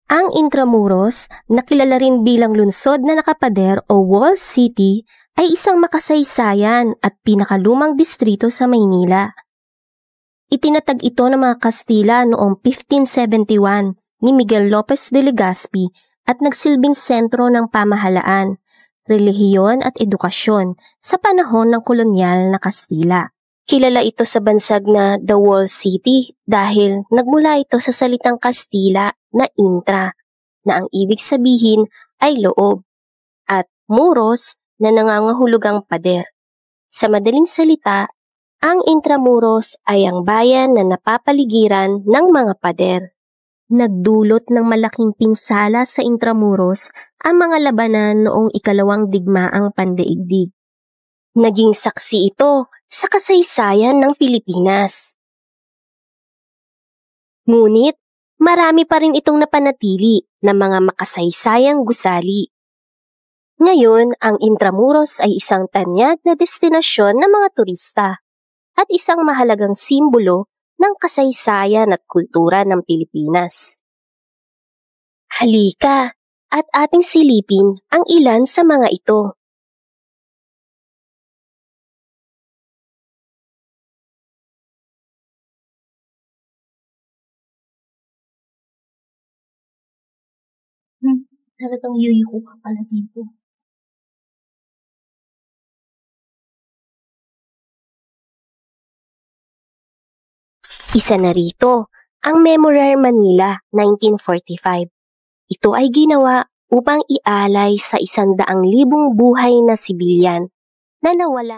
Ang Intramuros, na kilala rin bilang lungsod na nakapader o wall city, ay isang makasaysayan at pinakalumang distrito sa Maynila. Itinatag ito ng mga Kastila noong 1571 ni Miguel Lopez de Legazpi at nagsilbing sentro ng pamahalaan, relihiyon at edukasyon sa panahon ng kolonyal na Kastila. Kilala ito sa bansag na The Wall City dahil nagmula ito sa salitang Kastila na intra, na ang ibig sabihin ay loob, at muros na nangangahulugang pader. Sa madaling salita, ang Intramuros ay ang bayan na napapaligiran ng mga pader. Nagdulot ng malaking pinsala sa Intramuros ang mga labanan noong ikalawang digmaang pandaigdig. Naging saksi ito sa kasaysayan ng Pilipinas. Ngunit, marami pa rin itong napanatili na mga makasaysayang gusali. Ngayon, ang Intramuros ay isang tanyag na destinasyon ng mga turista at isang mahalagang simbolo ng kasaysayan at kultura ng Pilipinas. Halika at ating silipin ang ilan sa mga ito. Talagang yuyuko ka pala dito. Isa na rito, ang Memorare Manila 1945. Ito ay ginawa upang ialay sa 100,000 buhay na sibilyan na nawala.